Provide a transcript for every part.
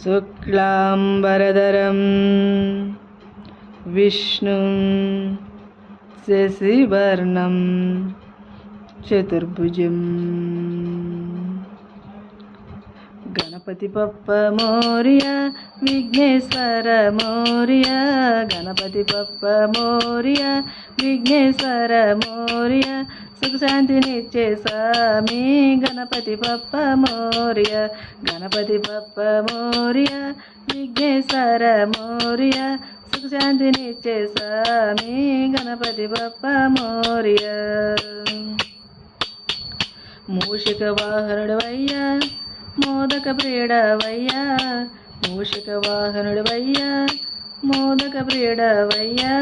శుక్లాంబరధరం విష్ణుం శశివర్ణం చతుర్భుజం. గణపతి బప్ప మోరియా విఘ్నేశ్వర మోరియా, గణపతి బప్ప మోరియా విఘ్నేశ్వర మోరియా, సుఖ శాంతినిచ్చే స్వామి గణపతి బప్ప మోరియా, గణపతి బప్ప మోరియా విఘ్నేశ్వర మోరియా, సుఖ శాంతినిచ్చే స్వామి గణపతి బప్ప మోరియా. మూషిక వాహనుడవయ్యా మోదక ప్రియుడవయ్యా, మూషిక వాహనుడవయ్యా మోదక ప్రియుడవయ్యా,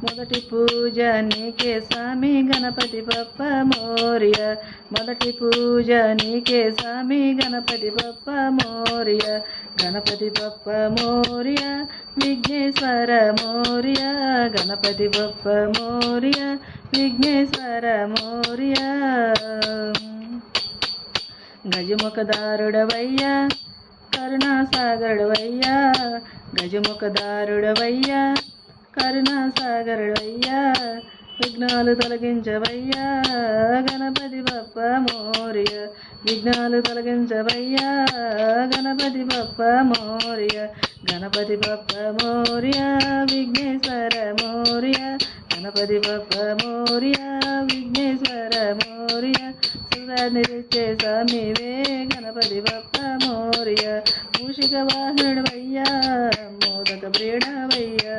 మొదటి పూజ నీకే స్వామి గణపతి బప్ప మోరియా, మొదటి పూజ నీకే స్వామి గణపతి బప్ప మోరియా, గణపతి బప్ప మోరియా విఘ్నేశ్వర మోరియా, గణపతి బప్ప మోరియా విఘ్నేశ్వర మోరియా. గజముఖదారుడవయ్యా కరుణాసాగరుడవయ్యా, గజముఖదారుడవయ్యా కరుణాసాగరుడవయ్యా, విఘ్నాలు తొలగించవయ్యా గణపతి బప్ప మోరియా, విఘ్నాలు తొలగించవయ్యా గణపతి బప్ప మోరియా, గణపతి బప్ప మోరియా విఘ్నేశ్వర మోరియా, గణపతి బప్ప మోరియా విఘ్నేశ్వర మోరియా, సుధానిచ్చే స్వామివే గణపతి బప్ప మోరియా, మూషిక వాహనుడవయ్యా మోదక ప్రియుడవయ్యా,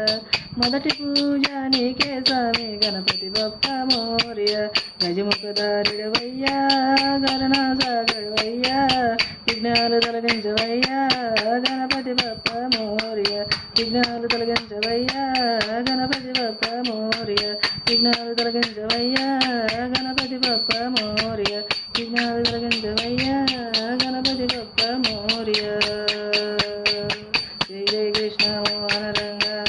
మొదటి పూజ నీకే స్వామి గణపతి బప్ప మోరియా, గజముఖదారుడవయ్యా కరుణాసాగరుడవయ్యా, విఘ్నాలు తొలగించవయ్యా గణపతి బప్ప మోరియా, విఘ్నాలు తొలగించవయ్యా గణపతి బప్ప మోరియా, విఘ్నాలు తొలగించవయ్యా